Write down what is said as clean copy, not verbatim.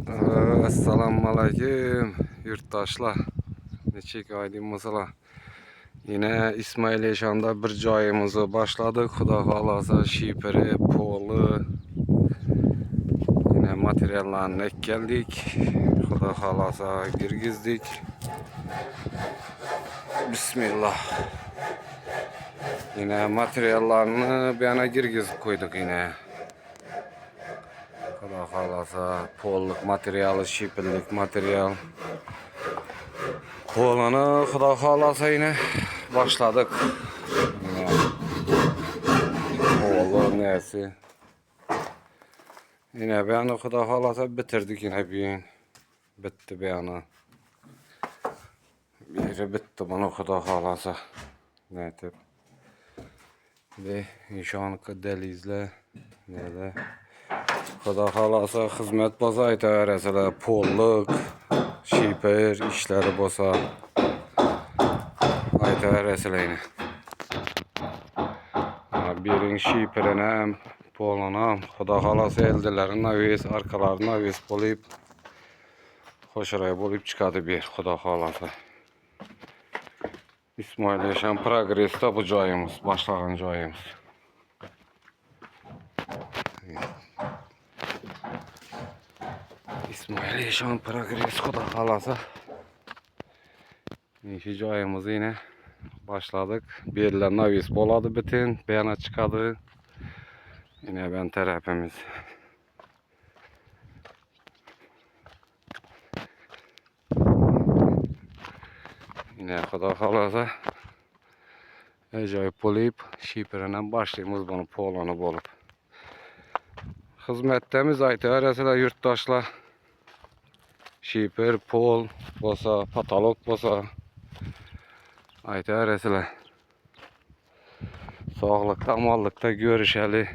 Assalamu aleyküm yurttaşlar. Neçik aydınmızlar. Yine İsmail Yaşan'da bir joyimizi başladık. Xudo xolasa şiperi, polu. Yine materyallarını ekkeldik. Xudo xolasa girgizdik. Bismillah. Yine materyallarını bir yana girgizip koyduk yine. Xudo xolasa polluk materyali, şipirlik materyal. Polunu Xudo xolasa yine başladık. Yine polu neyse. Yine beyanı Xudo xolasa bitirdik yine bir. Bitti beyanı. Biri bitti bunu Xudo xolasa. Netip. Ve inşanlıkı delizle. Neydi? Xudo xolasa hizmet boza aytı polluk, şiper işleri boza aytı yine. Birin şiperine poluna Xudo xolasa eldilerin avis, arkalarına avis bolup hoşaraya bolup çıkadı bir Xudo xolasa. İsmail Yaşan progres'ta bu joyimiz, başlayan joyimiz. İsmail Yaşan progres Xudo xolasa. İşi joyimiz yine başladık. Birlerine avis boladı bütün, beyana çıkadı. Yine ben terapimiz. Yine Xudo xolasa acayip olup şiperine başlayımız bunu polonu bolup. Hizmettemiz aytı arasında yurttaşlar şiper, pol, bosa, patalok bosa aytı arasında sağlıkta, mallıkta görüşeli.